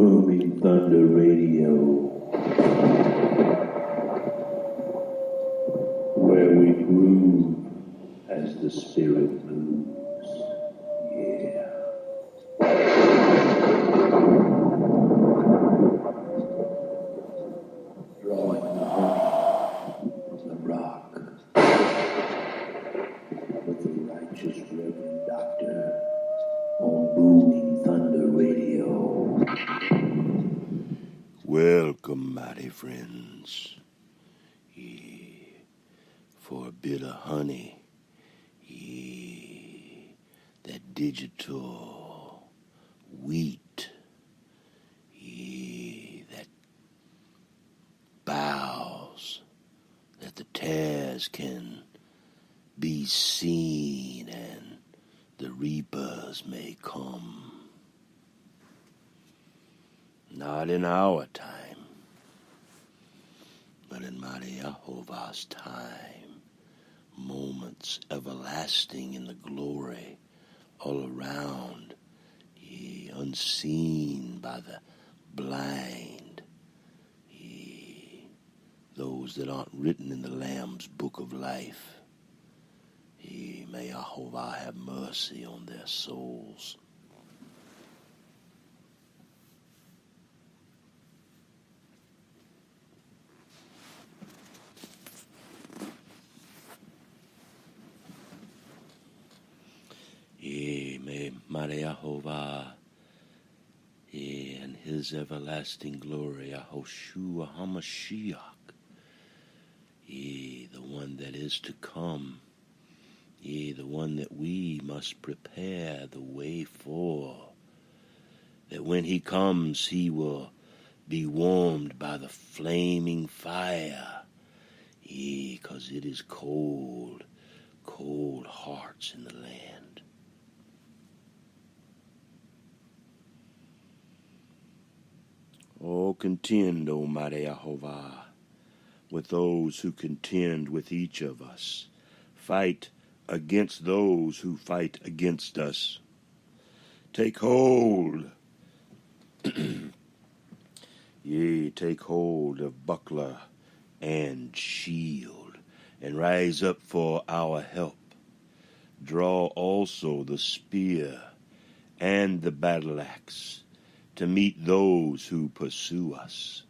Booming Thunder Radio, where we groove as the spirit moves. Yeah. Drawing the honey from the rock with the righteous Reverend Doctor on Booming Thunder Radio. Welcome, mighty friends, for a bit of honey, that digital wheat, that bows, that the tares can be seen and the reapers may come. Not in our time, but in mighty YeHoShua's time. Moments everlasting in the glory all around, unseen by the blind, those that aren't written in the Lamb's book of life. May YeHoShua have mercy on their souls. May mighty YeHoShua and his everlasting glory, YeHoShUa HaMashiach, the one that is to come, the one that we must prepare the way for, that when he comes he will be warmed by the flaming fire, 'cause it is cold, cold hearts in the land. Oh, contend, O mighty YeHoShua, with those who contend with each of us. Fight against those who fight against us. Take hold, take hold of buckler and shield, and rise up for our help. Draw also the spear and the battle axe, to meet those who pursue us.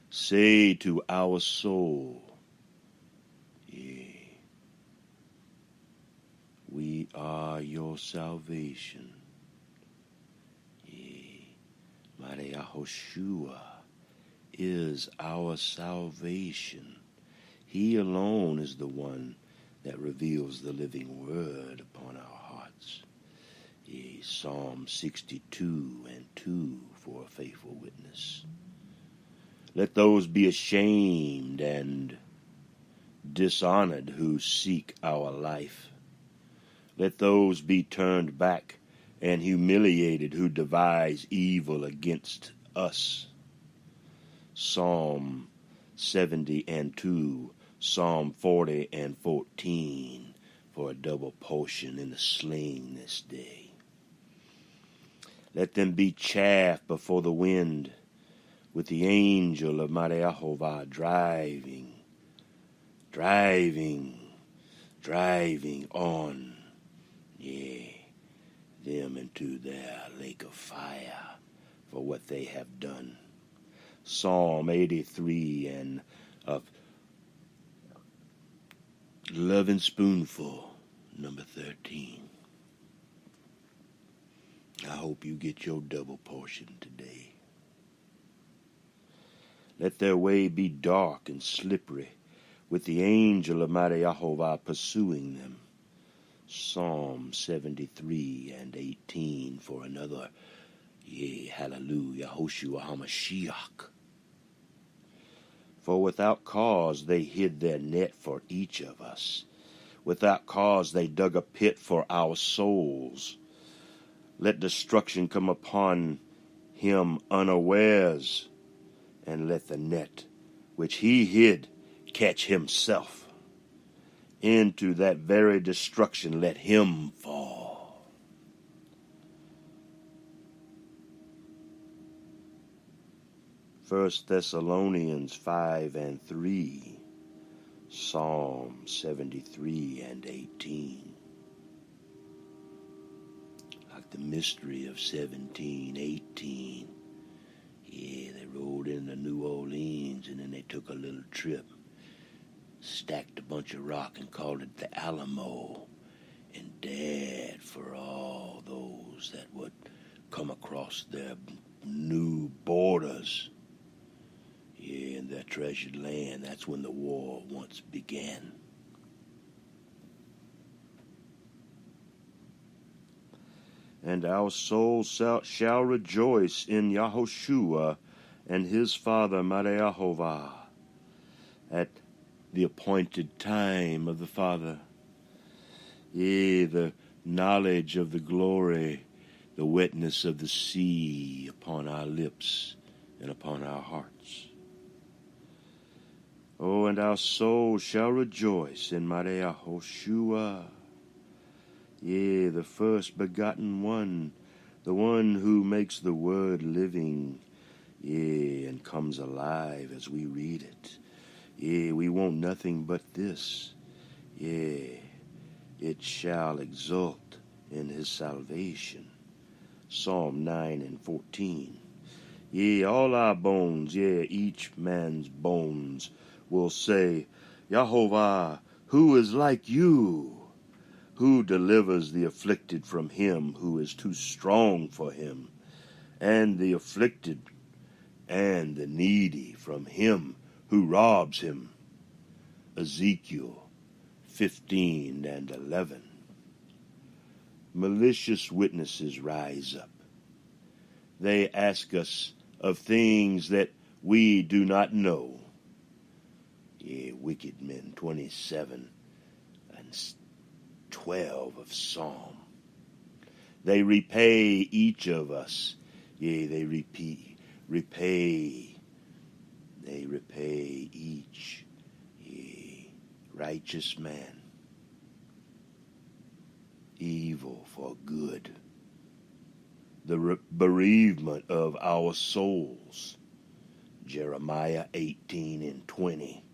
Say to our soul, we are your salvation. Mighty YeHoShUa is our salvation. He alone is the one that reveals the living word upon our hearts. Psalm 62:2 for a faithful witness. Let those be ashamed and dishonored who seek our life. Let those be turned back and humiliated who devise evil against us. Psalm 70:2, Psalm 40:14 for a double portion in the sling this day. Let them be chaff before the wind, with the angel of mighty YeHoShua driving on, them into their lake of fire for what they have done. Psalm 83 and of Loving Spoonful, number 13. I hope you get your double portion today. Let their way be dark and slippery, with the angel of mighty YeHoShua pursuing them. Psalm 73:18 for another, hallelujah, YeHoShua HaMashiach. For without cause they hid their net for each of us. Without cause they dug a pit for our souls. Let destruction come upon him unawares, and let the net which he hid catch himself. Into that very destruction let him fall. 1 Thessalonians 5 and 3, Psalm 73 and 18. Like the mystery of 1718. Yeah, they rolled into New Orleans and then they took a little trip, stacked a bunch of rock and called it the Alamo, and dared for all those that would come across their new borders, yeah, in their treasured land. That's when the war once began. And our soul shall rejoice in YeHoShUa and his Father Mareahovah at the appointed time of the Father. Yea, the knowledge of the glory, the wetness of the sea upon our lips and upon our hearts. Oh, and our soul shall rejoice in YeHoShUa. Yea, the first begotten one, the one who makes the word living, yea, and comes alive as we read it. Yea, we want nothing but this. Yea, it shall exult in his salvation. Psalm 9 and 14. Yea, all our bones, yea, each man's bones will say, Jehovah, who is like you? Who delivers the afflicted from him who is too strong for him, and the afflicted and the needy from him who robs him? Ezekiel 15 and 11. Malicious witnesses rise up. They ask us of things that we do not know. Yea, wicked men, 27 and 12 of Psalm. They repay each of us. Yea, they repay each, yea, righteous man, evil for good. The bereavement of our souls. Jeremiah 18 and 20.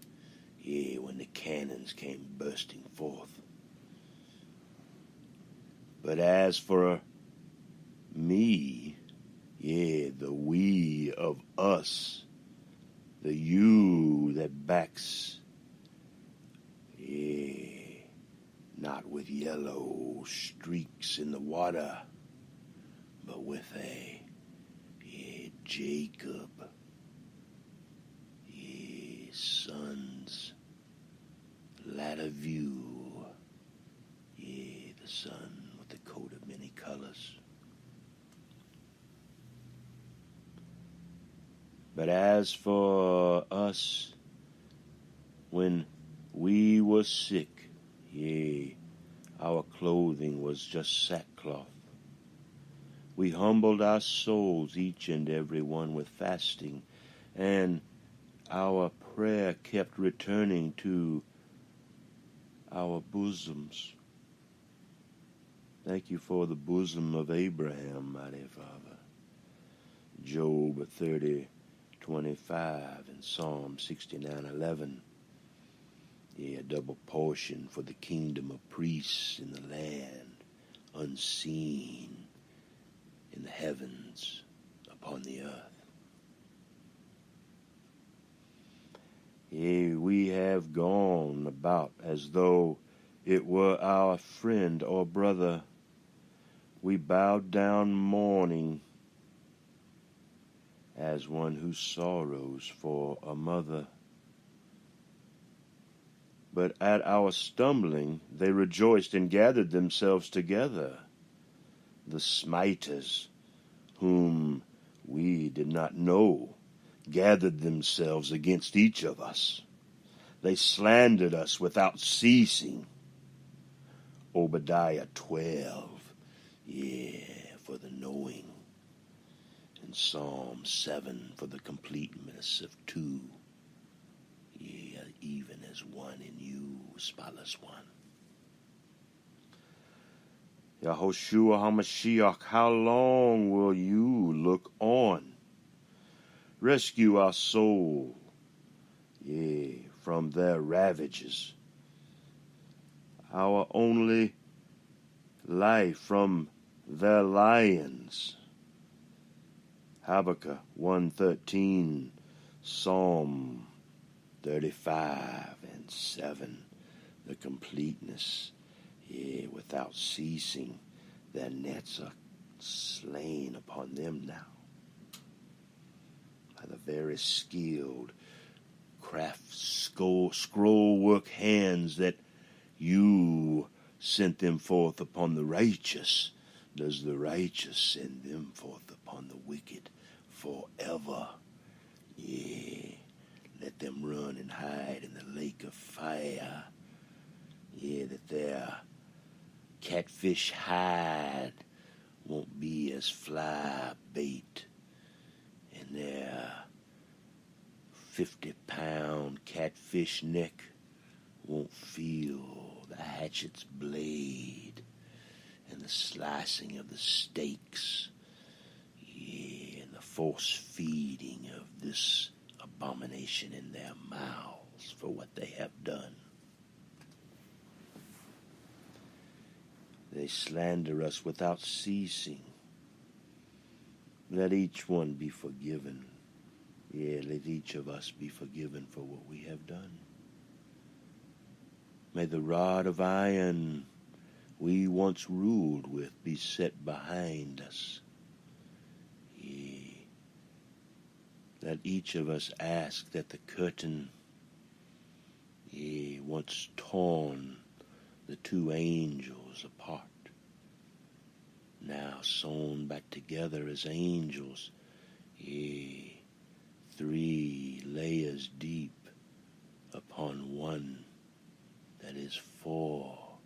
Yea, when the cannons came bursting forth. But as for me, yeah, the we of us, the you that backs, yeah, not with yellow streaks in the water, but with a, yeah, Jacob, yeah, son's ladder view, yeah, the sun with the coat of many colors. But as for us, when we were sick, yea, our clothing was just sackcloth. We humbled our souls, each and every one, with fasting, and our prayer kept returning to our bosoms. Thank you for the bosom of Abraham, mighty Father. Job 30:25 and Psalm 69:11. Yeah, a double portion for the kingdom of priests in the land, unseen in the heavens, upon the earth. Yea, we have gone about as though it were our friend or brother. We bowed down mourning as one who sorrows for a mother. But at our stumbling they rejoiced and gathered themselves together. The smiters, whom we did not know, gathered themselves against each of us. They slandered us without ceasing. Obadiah 12, yeah, for the knowing. And Psalm 7 for the completeness of two. Yeah, even as one in you, spotless one. YeHoShUa HaMashiach, how long will you look on? Rescue our soul, yea, from their ravages. Our only life from their lions. Habakkuk 1:13, Psalm 35:7. The completeness, yea, without ceasing, their nets are slain upon them now. By the very skilled craft scroll work hands that you sent them forth upon the righteous, does the righteous send them forth upon the wicked forever. Yea, let them run and hide in the lake of fire. Yea, that their catfish hide won't be as fly bait, and their 50-pound catfish neck won't feel the hatchet's blade and the slicing of the steaks, yeah, and the force feeding of this abomination in their mouths for what they have done. They slander us without ceasing. Let each one be forgiven. Yeah, let each of us be forgiven for what we have done. May the rod of iron we once ruled with be set behind us. Yea, let each of us ask that the curtain, yea, once torn the two angels apart, now sewn back together as angels, yea, 3 layers deep upon one that is 4,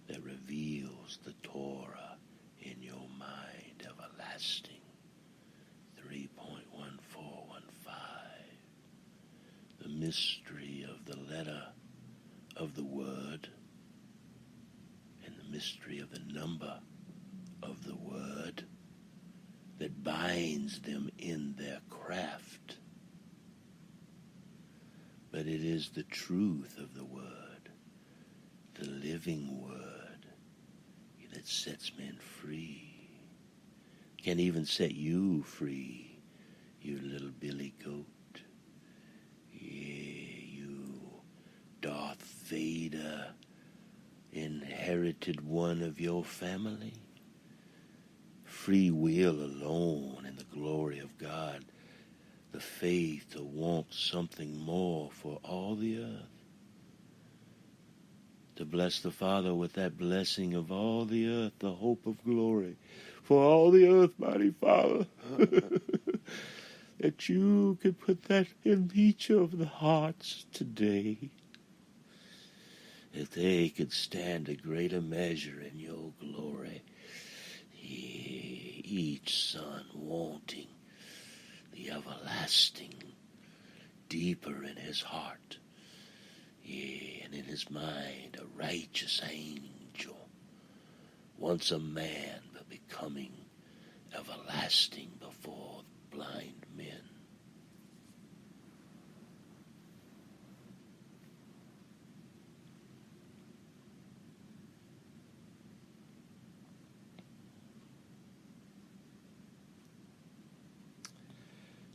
that reveals the Torah in your mind, everlasting. 3.1415. The mystery of the letter of the word and the mystery of the number of the word that binds them in their craft. But it is the truth of the word, the living word, that sets men free. Can even set you free, you little billy goat. Yeah, you Darth Vader, inherited one of your family. Free will alone and the glory of God, the faith to want something more for all the earth. To bless the Father with that blessing of all the earth, the hope of glory for all the earth, mighty Father. That you could put that in each of the hearts today. That they could stand a greater measure in your glory. Each son wanting the everlasting deeper in his heart. Yeah, and in his mind a righteous angel, once a man but becoming everlasting before blind men.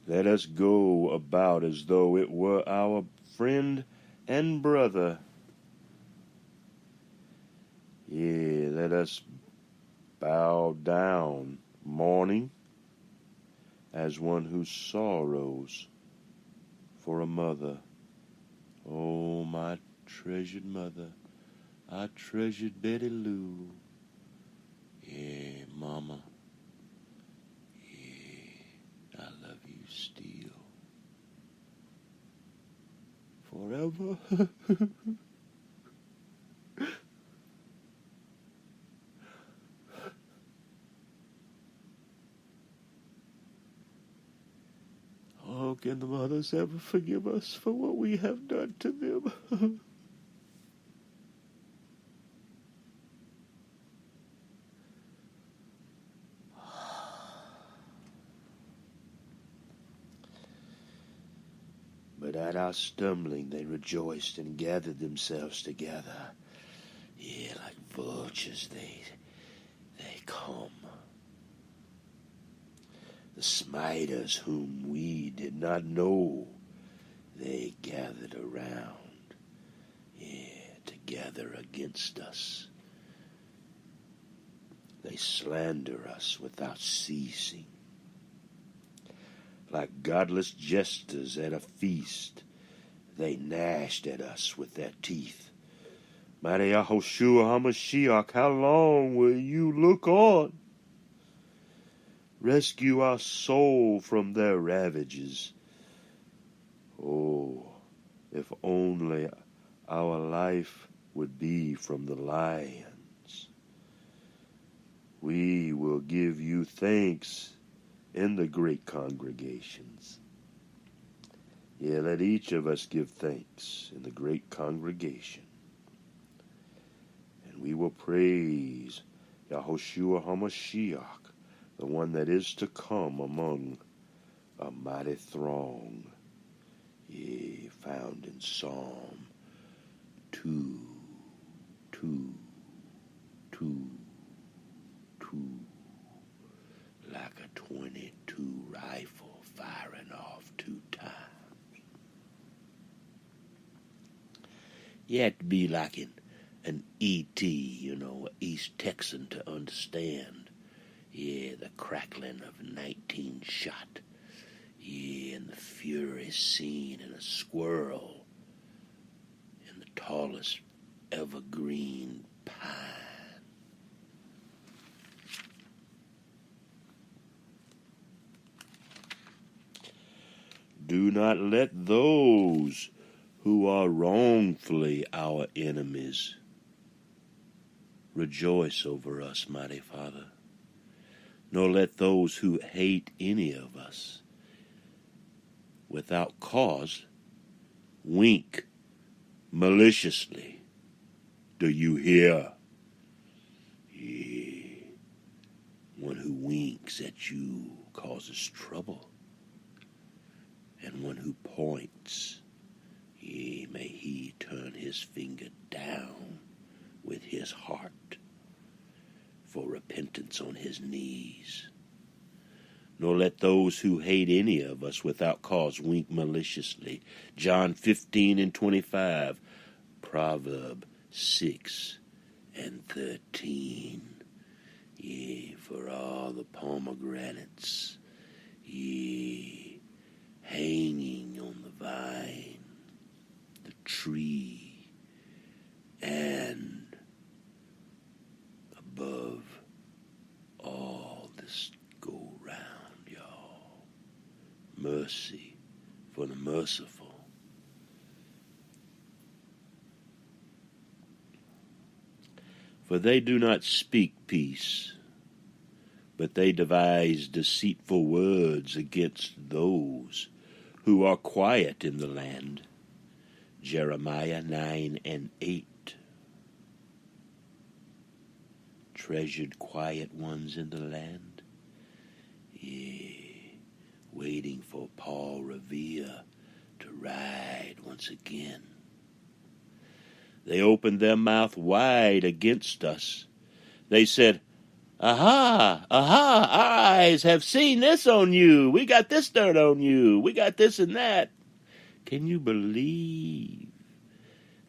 Let us go about as though it were our friend and brother. Yeah, let us bow down, mourning, as one who sorrows for a mother. Oh, my treasured mother, I treasured Betty Lou. Yeah, mama. Yeah, I love you still. Forever. Oh, can the mothers ever forgive us for what we have done to them? at our stumbling they rejoiced and gathered themselves together. Yeah, like vultures they come. The smiters whom we did not know, they gathered around, together against us. They slander us without ceasing. Like godless jesters at a feast, they gnashed at us with their teeth. Mighty YeHoShUa HaMashiach, how long will you look on? Rescue our soul from their ravages. Oh, if only our life would be from the lions. We will give you thanks in the great congregations. Yeah, let each of us give thanks in the great congregation. And we will praise YeHoShUa HaMashiach, the one that is to come among a mighty throng, found in Psalm 2, 2, 2, 2, like a 22 rifle firing off 2 times. You have to be like an E.T., East Texan to understand. Yeah, the crackling of 19 shot. Yeah, and the fury seen in a squirrel in the tallest evergreen pine. Do not let those who are wrongfully our enemies rejoice over us, mighty Father. Nor let those who hate any of us without cause wink maliciously. Do you hear? Yeah. One who winks at you causes trouble, and one who points, may he turn his finger down with his heart for repentance on his knees. Nor let those who hate any of us without cause wink maliciously. John 15:25, Proverb 6:13. For all the pomegranates, hanging on the vine, the tree, and above all this go round, y'all. Mercy for the merciful. For they do not speak peace, but they devise deceitful words against those who are quiet in the land. Jeremiah 9:8. Treasured quiet ones in the land, waiting for Paul Revere to ride once again. They opened their mouth wide against us. They said, aha, our eyes have seen this on you. We got this dirt on you. We got this and that. Can you believe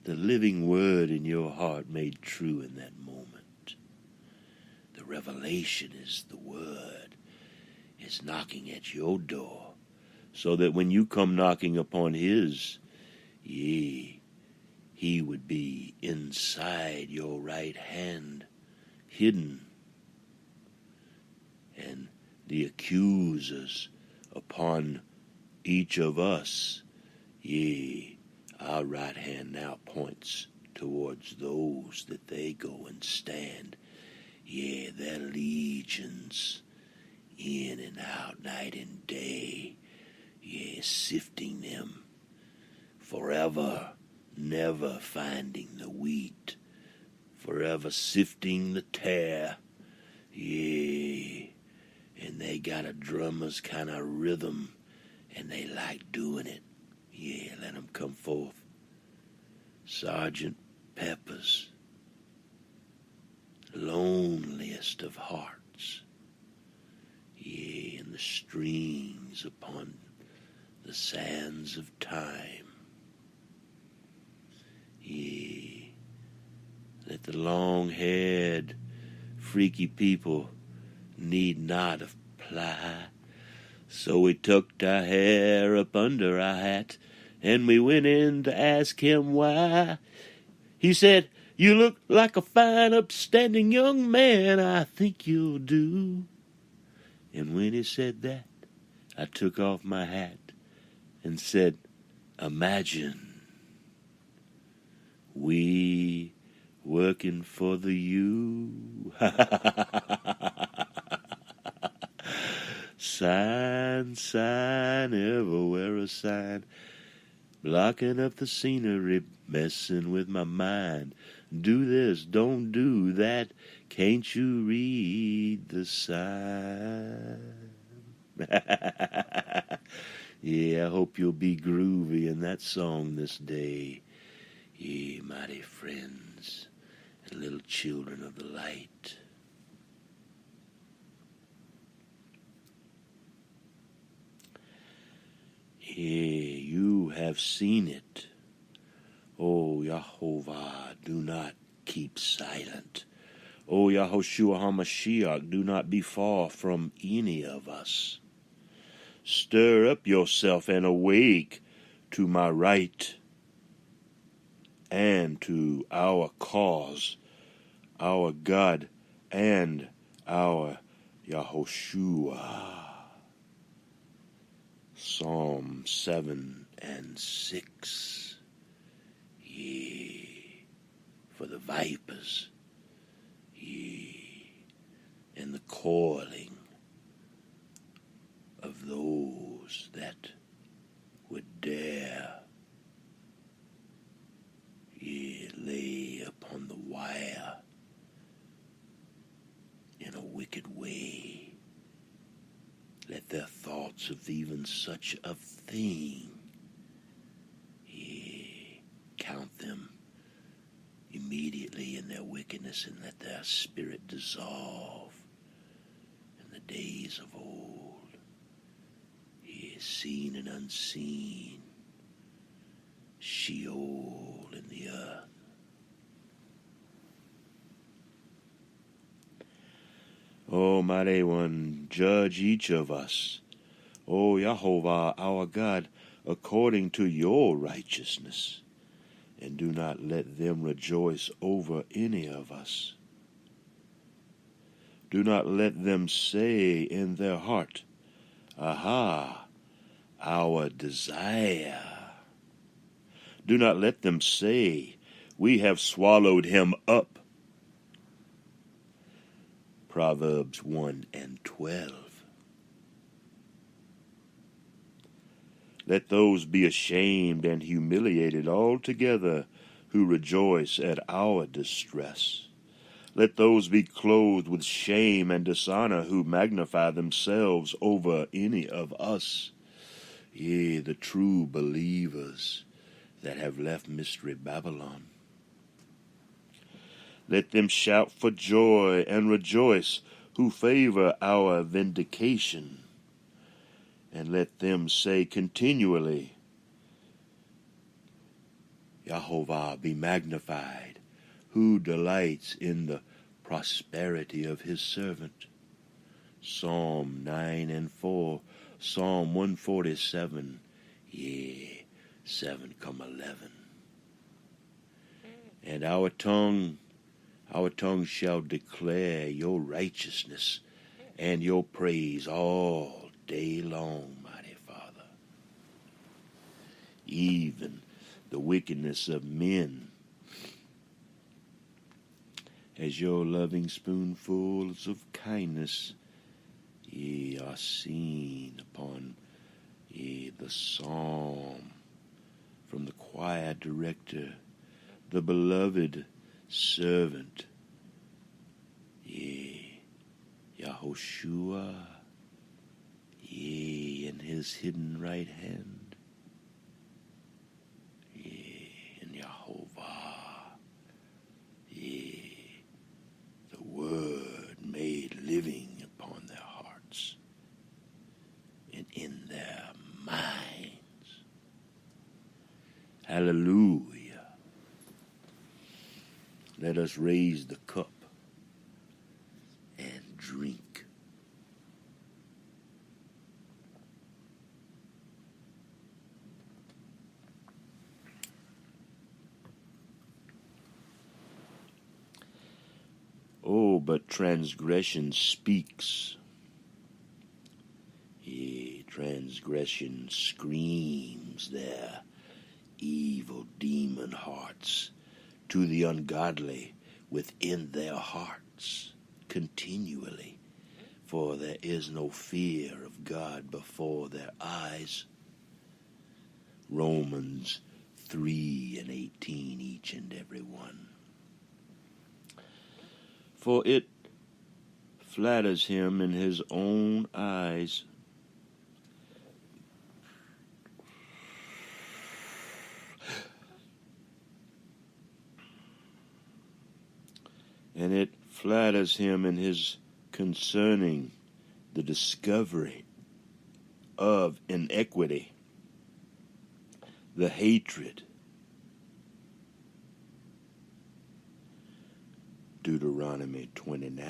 the living word in your heart made true in that moment? The revelation is the word. It's knocking at your door, so that when you come knocking upon his, he would be inside your right hand, hidden. And the accusers upon each of us, our right hand now points towards those that they go and stand. Their legions in and out, night and day, sifting them forever, never finding the wheat, forever sifting the tare. And they got a drummer's kind of rhythm, and they like doing it. Yeah, let them come forth. Sergeant Pepper's loneliest of hearts. Yeah, and the strings upon the sands of time. Yeah, let the long-haired, freaky people need not apply. So we tucked our hair up under our hat, and we went in to ask him why. He said, "You look like a fine, upstanding young man, I think you'll do." And when he said that, I took off my hat and said, "Imagine we working for the U." Sign, sign, everywhere a sign, blocking up the scenery, messing with my mind. Do this, don't do that, can't you read the sign? Yeah, I hope you'll be groovy in that song this day. Ye mighty friends and little children of the light. Yea, you have seen it. O YeHoVah, do not keep silent. O YeHoShUa HaMashiach, do not be far from any of us. Stir up yourself and awake to my right and to our cause, our God and our YeHoShUa. Psalm 7 and 6. Yea, for the vipers, yea, and the coiling of those that would dare, yea, lay upon the wire in a wicked way. Let their thoughts of even such a thing, yea, count them immediately in their wickedness, and let their spirit dissolve in the days of old, yea, seen and unseen, Sheol in the earth. O mighty one, judge each of us, O YeHoVah, our God, according to your righteousness, and do not let them rejoice over any of us. Do not let them say in their heart, "Aha, our desire." Do not let them say, "We have swallowed him up." Proverbs 1 and 12. Let those be ashamed and humiliated altogether who rejoice at our distress. Let those be clothed with shame and dishonor who magnify themselves over any of us. Yea, the true believers that have left Mystery Babylon. Let them shout for joy and rejoice who favor our vindication. And let them say continually, YeHoVah be magnified, who delights in the prosperity of his servant. Psalm 9 and 4, Psalm 147, yea, 7:11. And our tongue shall declare your righteousness and your praise all day long, mighty Father. Even the wickedness of men, as your loving spoonfuls of kindness, ye are seen upon ye the psalm from the choir director, the beloved servant, yea, YeHoShUa, yea, in his hidden right hand. Hallelujah. Let us raise the cup and drink. Oh, but transgression speaks. Yea, transgression screams their evil demon hearts to the ungodly within their hearts continually, for there is no fear of God before their eyes. Romans 3:18, each and every one. For it flatters him in his own eyes. And it flatters him in his concerning the discovery of inequity, the hatred. Deuteronomy 29,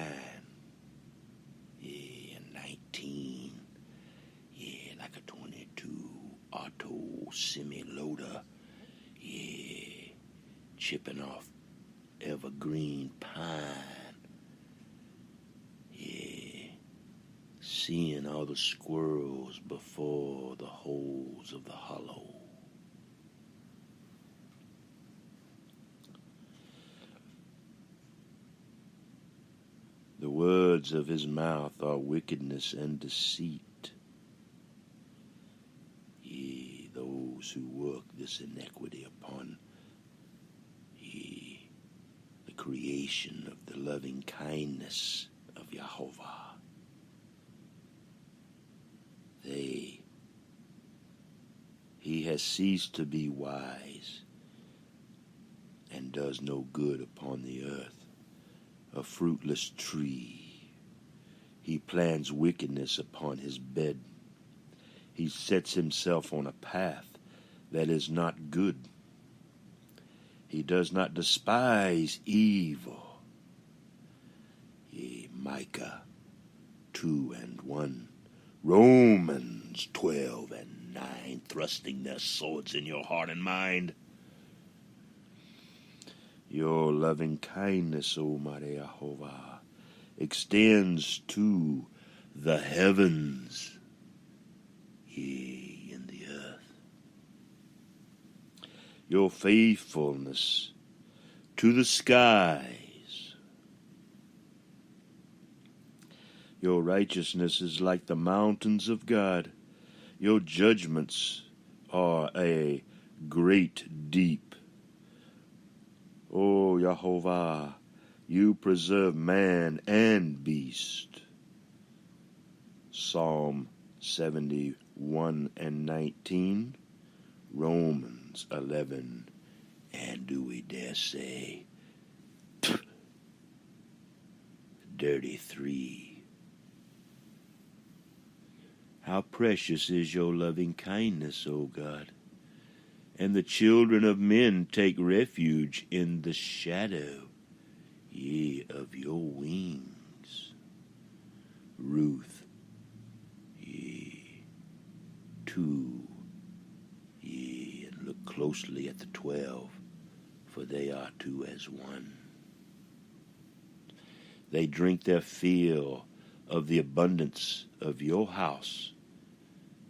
yeah, 19, yeah, like a 22 auto semi-loader, yeah, chipping off evergreen pine, yeah, seeing all the squirrels before the holes of the hollow. The words of his mouth are wickedness and deceit. Ye, those who work this iniquity upon ye, the creation of the loving kindness of Jehovah. He has ceased to be wise and does no good upon the earth. A fruitless tree. He plans wickedness upon his bed. He sets himself on a path that is not good. He does not despise evil. Yea, Micah 2:1. Romans 12:9. Thrusting their swords in your heart and mind. Your loving kindness, O mighty Jehovah, extends to the heavens, yea, in the earth. Your faithfulness to the skies. Your righteousness is like the mountains of God. Your judgments are a great deep. O Jehovah, you preserve man and beast. Psalm 71:19, Romans 11, and do we dare say, 33. How precious is your loving kindness, O God, and the children of men take refuge in the shadow, yea, of your wings. Ruth, yea, 2, yea, and look closely at the 12, for they are two as one. They drink their fill of the abundance of your house,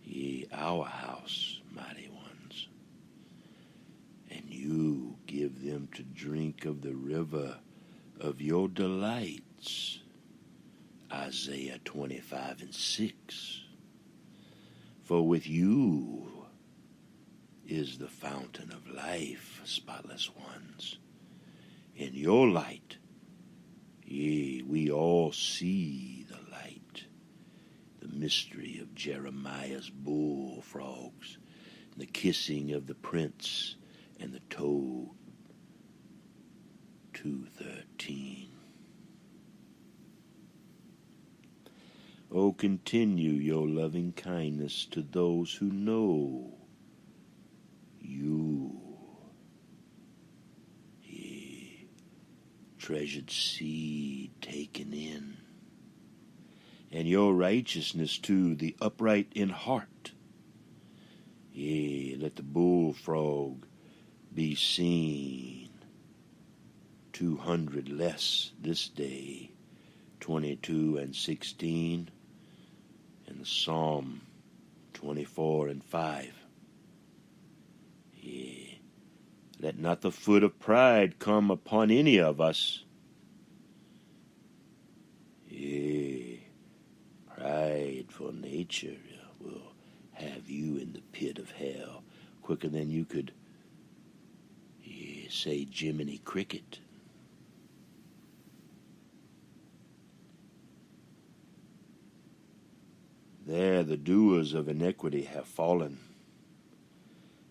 yea, our house, mighty ones. And you give them to drink of the river of your delights. Isaiah 25:6. For with you is the fountain of life, spotless ones. In your light, yea, we all see the light, the mystery of Jeremiah's bullfrogs, the kissing of the prince, and the toad. 2:13. Oh, continue your loving kindness to those who know you. treasured seed taken in, and your righteousness to the upright in heart. Yea, let the bullfrog be seen 200 less this day, 22 and 16, and the Psalm 24 and 5. Yea, let not the foot of pride come upon any of us. Yea, prideful nature will have you in the pit of hell quicker than you could, say, Jiminy Cricket. There the doers of iniquity have fallen.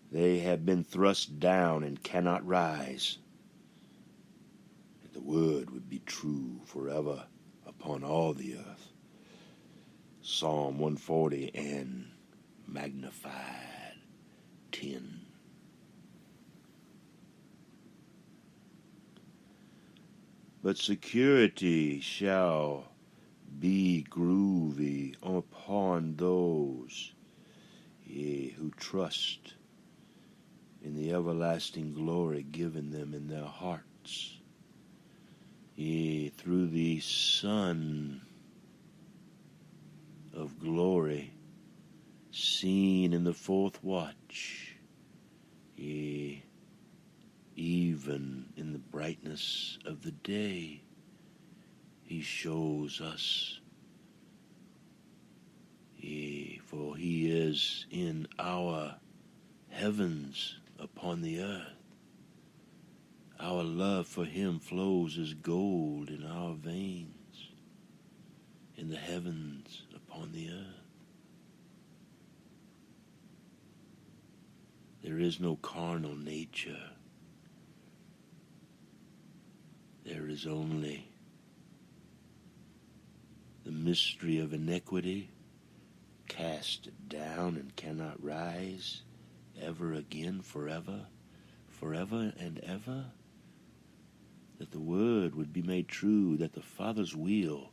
They have been thrust down and cannot rise. And the word would be true forever upon all the earth. Psalm 140 and magnified 10. But security shall be groovy upon those, who trust in the everlasting glory given them in their hearts, through the Son of glory seen in the fourth watch, even in the brightness of the day. He shows us, for he is in our heavens upon the earth. Our love for him flows as gold in our veins, in the heavens upon the earth. There is no carnal nature. There is only the mystery of iniquity, cast down and cannot rise ever again, forever and ever. That the word would be made true, that the Father's will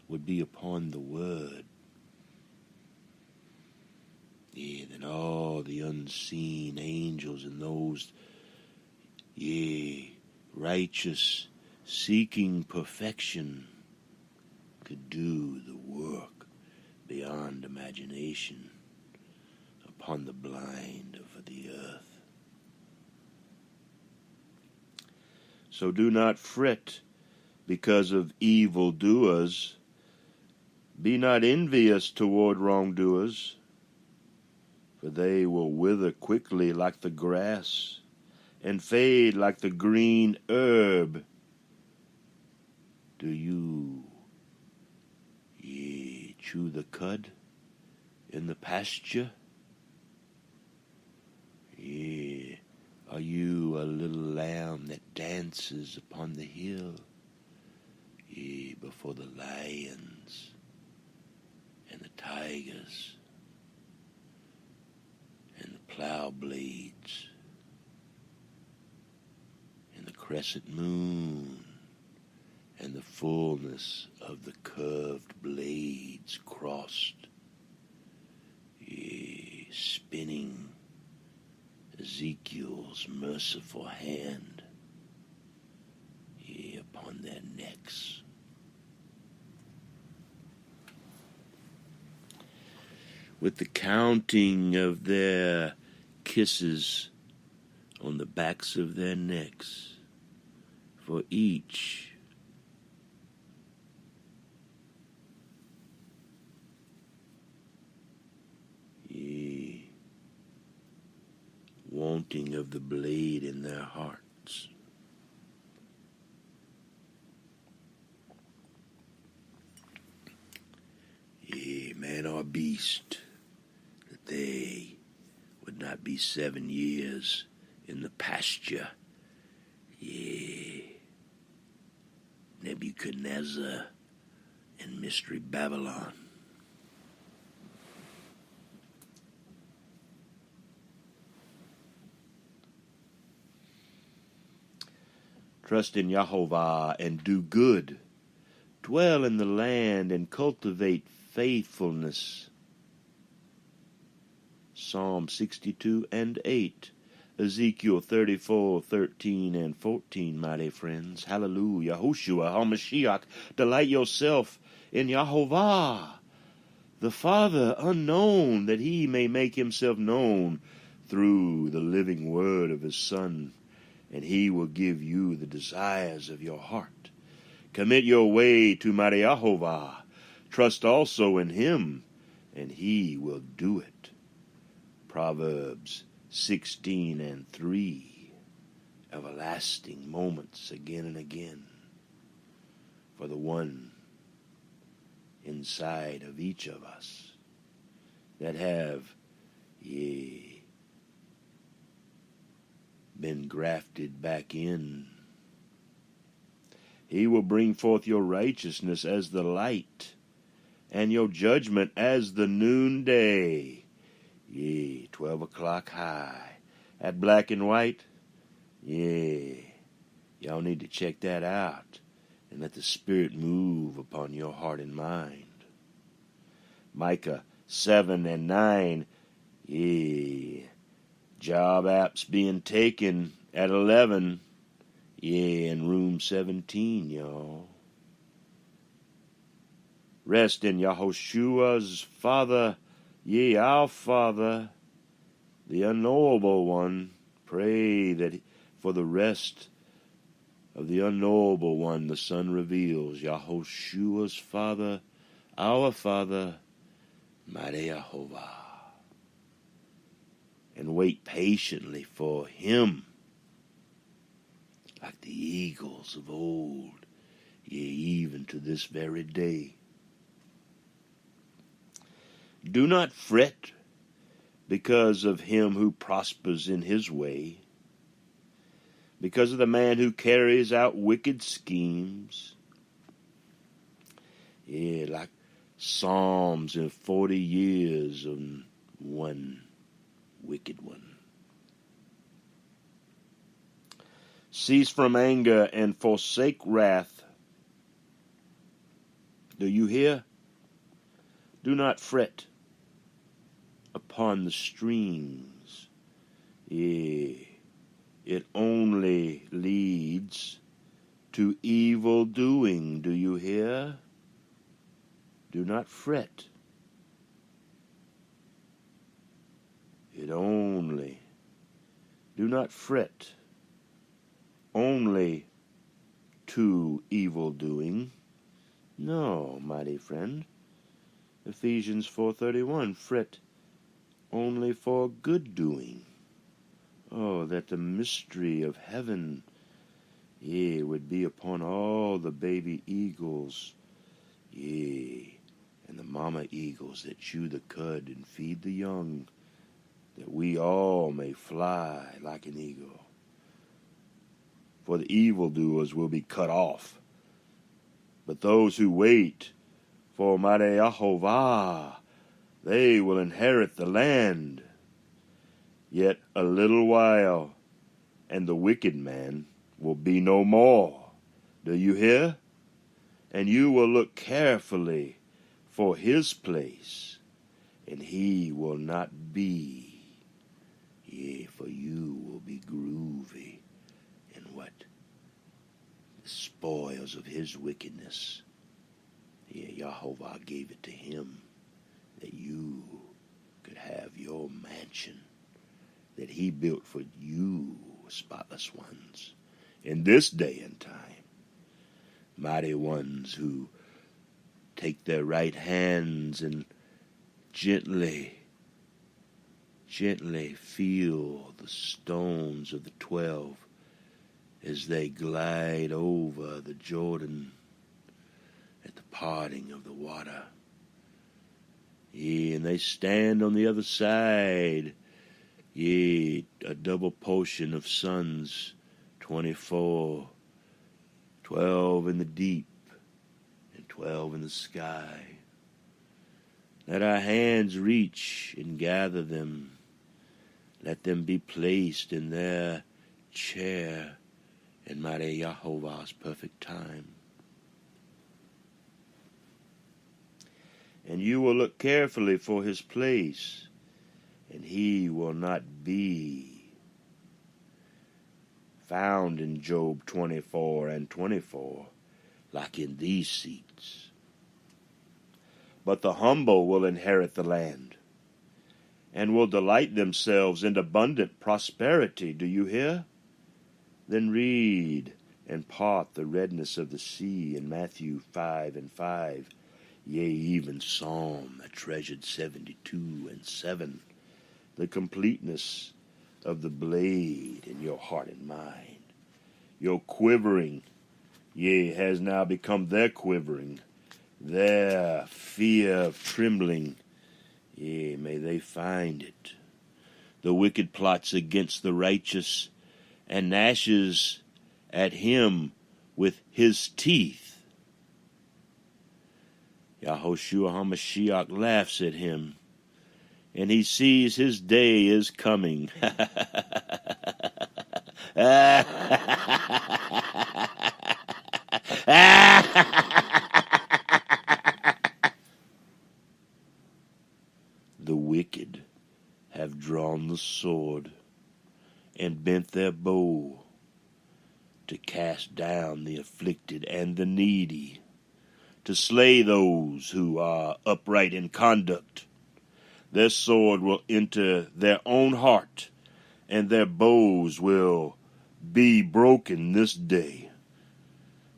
would be upon the word. That all the unseen angels and those, righteous, seeking perfection, could do the work beyond imagination upon the blind of the earth. So do not fret because of evildoers. Be not envious toward wrongdoers, for they will wither quickly like the grass and fade like the green herb. Do you, chew the cud in the pasture? Are you a little lamb that dances upon the hill, before the lions and the tigers and the plow blades and the crescent moon and the fullness of the curved blades crossed, spinning Ezekiel's merciful hand, upon their necks? With the counting of their kisses on the backs of their necks, for each wanting of the blade in their hearts. Man or beast, that they would not be 7 years in the pasture. Nebuchadnezzar and Mystery Babylon. Trust in Yahovah and do good. Dwell in the land and cultivate faithfulness. Psalm 62 and 8. Ezekiel 34, 13 and 14, mighty friends. Hallelujah. YeHoShUa, HaMashiach. Delight yourself in Yahovah, the Father unknown, that he may make himself known through the living word of his Son, and he will give you the desires of your heart. Commit your way to mighty Yahovah. Trust also in him, and he will do it. Proverbs 16 and 3. Everlasting moments again and again for the one inside of each of us that have, been grafted back in. He will bring forth your righteousness as the light, and your judgment as the noonday. 12 o'clock high. At black and white, y'all need to check that out and let the Spirit move upon your heart and mind. Micah 7 and 9, job apps being taken at 11, in room 17, y'all. Rest in YeHoShua's Father, our Father, the unknowable one. Pray that for the rest of the unknowable one the Son reveals. YeHoShua's Father, our Father, mighty Yahovah. And wait patiently for him, like the eagles of old, even to this very day. Do not fret because of him who prospers in his way, because of the man who carries out wicked schemes. Like Psalms in 40 years of one wicked one. Cease from anger and forsake wrath. Do you hear? Do not fret upon the streams. It only leads to evil doing. Do you hear? Do not fret. Do not fret only to evil doing. No, mighty friend. Ephesians 4:31, fret only for good doing. Oh, that the mystery of heaven, would be upon all the baby eagles, and the mama eagles that chew the cud and feed the young, that we all may fly like an eagle. For the evildoers will be cut off, but those who wait for mighty Yahovah, they will inherit the land. Yet a little while, and the wicked man will be no more. Do you hear? And you will look carefully for his place, and he will not be. For you will be groovy in what? The spoils of his wickedness. Yahovah gave it to him that you could have your mansion that he built for you, spotless ones, in this day and time. Mighty ones who take their right hands and gently feel the stones of the 12 as they glide over the Jordan at the parting of the water. And they stand on the other side, a double portion of sons, 24, 12 in the deep and 12 in the sky. Let our hands reach and gather them. Let them be placed in their chair in mighty YeHoShua's perfect time. And you will look carefully for his place, and he will not be found in Job 24:24, like in these seats. But the humble will inherit the land, and will delight themselves in abundant prosperity. Do you hear? Then read and part the redness of the sea in Matthew 5:5. Yea, even Psalm, a treasured 72:7. The completeness of the blade in your heart and mind. Your quivering, yea, has now become their quivering, their fear of trembling. Yea, may they find it. The wicked plots against the righteous, and gnashes at him with his teeth. YeHoShUa HaMashiach laughs at him, and he sees his day is coming. The wicked have drawn the sword and bent their bow to cast down the afflicted and the needy, to slay those who are upright in conduct. Their sword will enter their own heart, and their bows will be broken this day.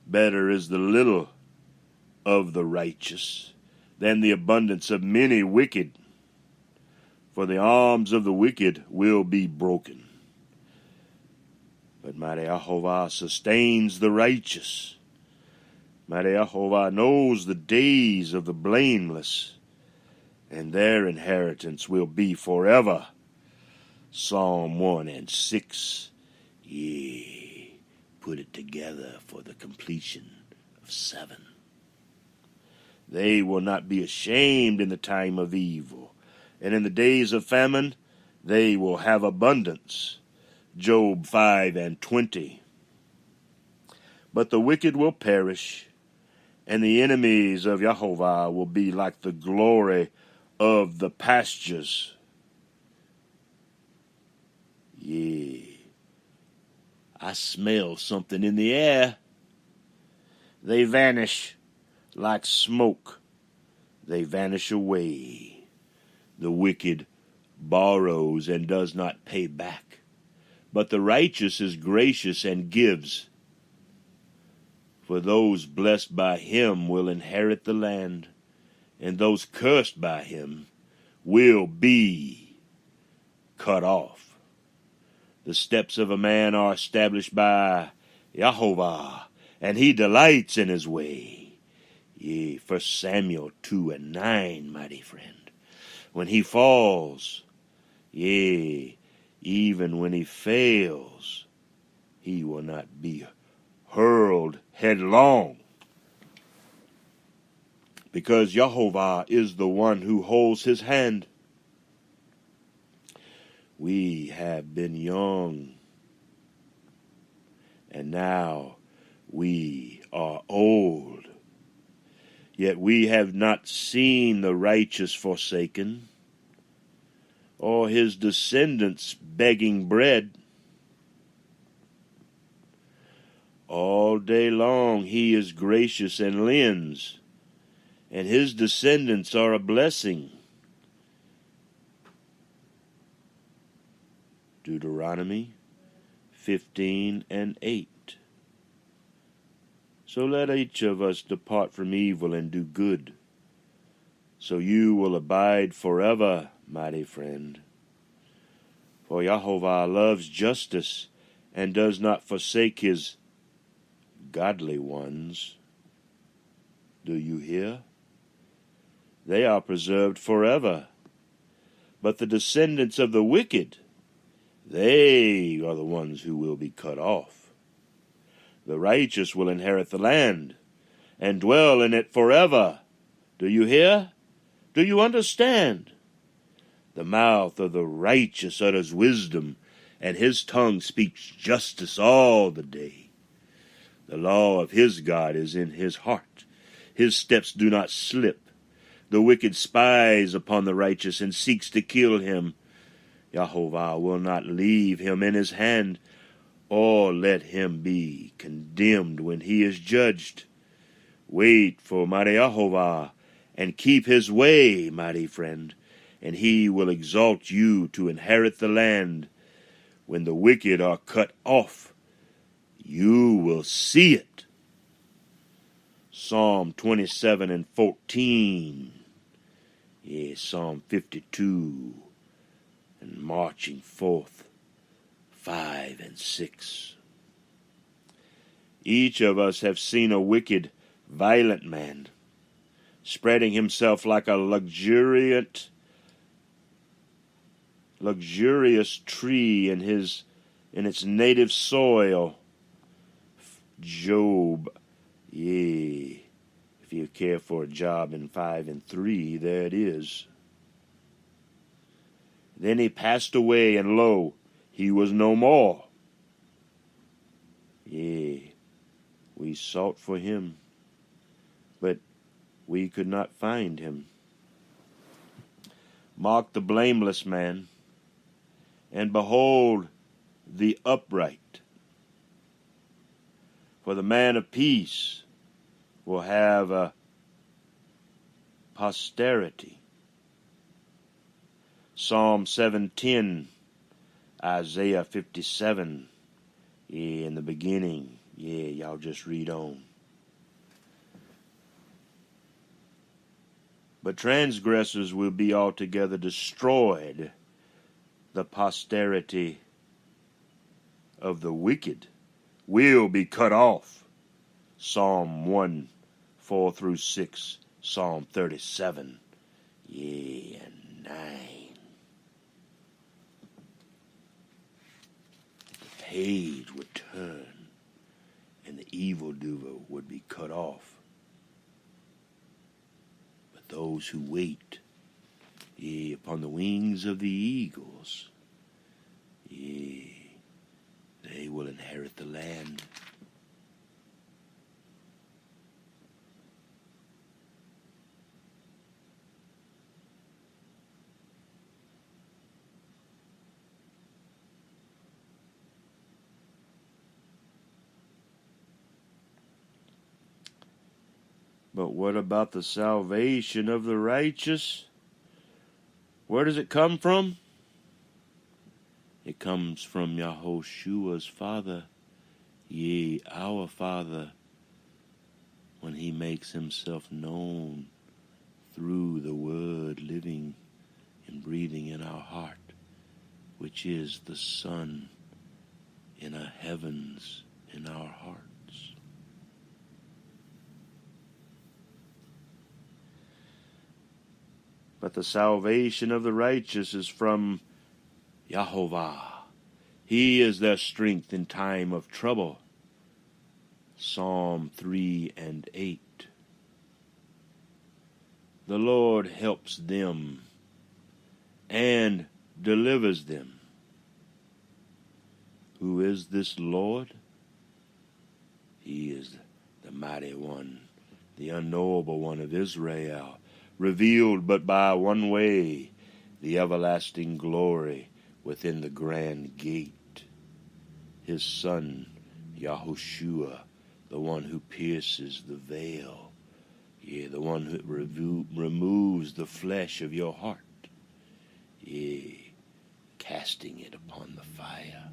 Better is the little of the righteous than the abundance of many wicked, for the arms of the wicked will be broken. But mighty YeHoShua sustains the righteous. Mighty YeHoShua knows the days of the blameless, and their inheritance will be forever. Psalm 1:6. Yea, put it together for the completion of 7. They will not be ashamed in the time of evil, and in the days of famine they will have abundance. Job 5:20. But the wicked will perish, and the enemies of YeHoShua will be like the glory of the pastures. Yea, I smell something in the air. They vanish like smoke. They vanish away. The wicked borrows and does not pay back, but the righteous is gracious and gives. For those blessed by him will inherit the land, and those cursed by him will be cut off. The steps of a man are established by YeHoShua, and he delights in his way. Yea, 1 Samuel 2:9, mighty friend. When he falls, yea, even when he fails, he will not be hurled headlong, because YeHoShua is the one who holds his hand. We have been young, and now we are old, yet we have not seen the righteous forsaken, or his descendants begging bread. All day long he is gracious and lends, and his descendants are a blessing. Deuteronomy 15:8. So let each of us depart from evil and do good, so you will abide forever, mighty friend. For YeHoShua loves justice and does not forsake his godly ones. Do you hear? They are preserved forever. But the descendants of the wicked, they are the ones who will be cut off. The righteous will inherit the land and dwell in it forever. Do you hear? Do you understand? The mouth of the righteous utters wisdom, and his tongue speaks justice all the day. The law of his God is in his heart. His steps do not slip. The wicked spies upon the righteous and seeks to kill him. Jehovah will not leave him in his hand, or let him be condemned when he is judged. Wait for mighty Jehovah, and keep his way, mighty friend, and he will exalt you to inherit the land. When the wicked are cut off, you will see it. Psalm 27 and 14. Psalm 52. And marching forth 5 and 6. Each of us have seen a wicked, violent man spreading himself like a luxurious tree in its native soil. Job, if you care for a job in 5 and 3, there it is. Then he passed away, and lo, he was no more. We sought for him, but we could not find him. Mark the blameless man, and behold the upright. For the man of peace will have a posterity. Psalm 7:10, Isaiah 57. In the beginning. Y'all just read on. But transgressors will be altogether destroyed. The posterity of the wicked will be cut off. Psalm 1, 4 through 6. Psalm 37. And 9. The page would turn, and the evildoer would be cut off. But those who wait, upon the wings of the eagles, they will inherit the land. But what about the salvation of the righteous? Where does it come from? It comes from YeHoShua's Father, our Father, when he makes himself known through the Word living and breathing in our heart, which is the sun in our heavens, in our hearts. But the salvation of the righteous is from Jehovah. He is their strength in time of trouble. Psalm 3 and 8. The Lord helps them and delivers them. Who is this Lord? He is the mighty one, the unknowable one of Israel, revealed but by one way, the everlasting glory within the grand gate. His Son, YeHoShUa, the one who pierces the veil, the one who removes the flesh of your heart, casting it upon the fire.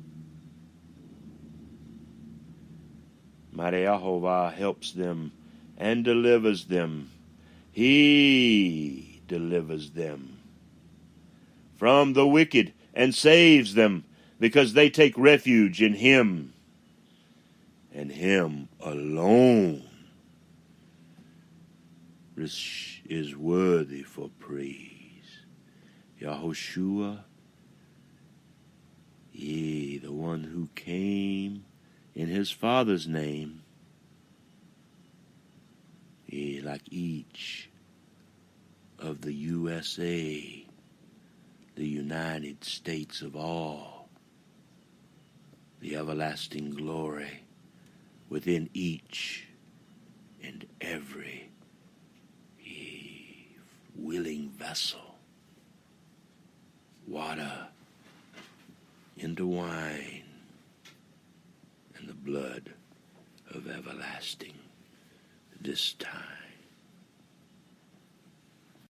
Mighty Jehovah helps them and delivers them. He delivers them from the wicked and saves them because they take refuge in him and him alone. This is worthy for praise. YeHoShUa, the one who came in his Father's name, like each of the USA, the United States of all, the everlasting glory within each and every willing vessel. Water into wine, and the blood of everlasting this time.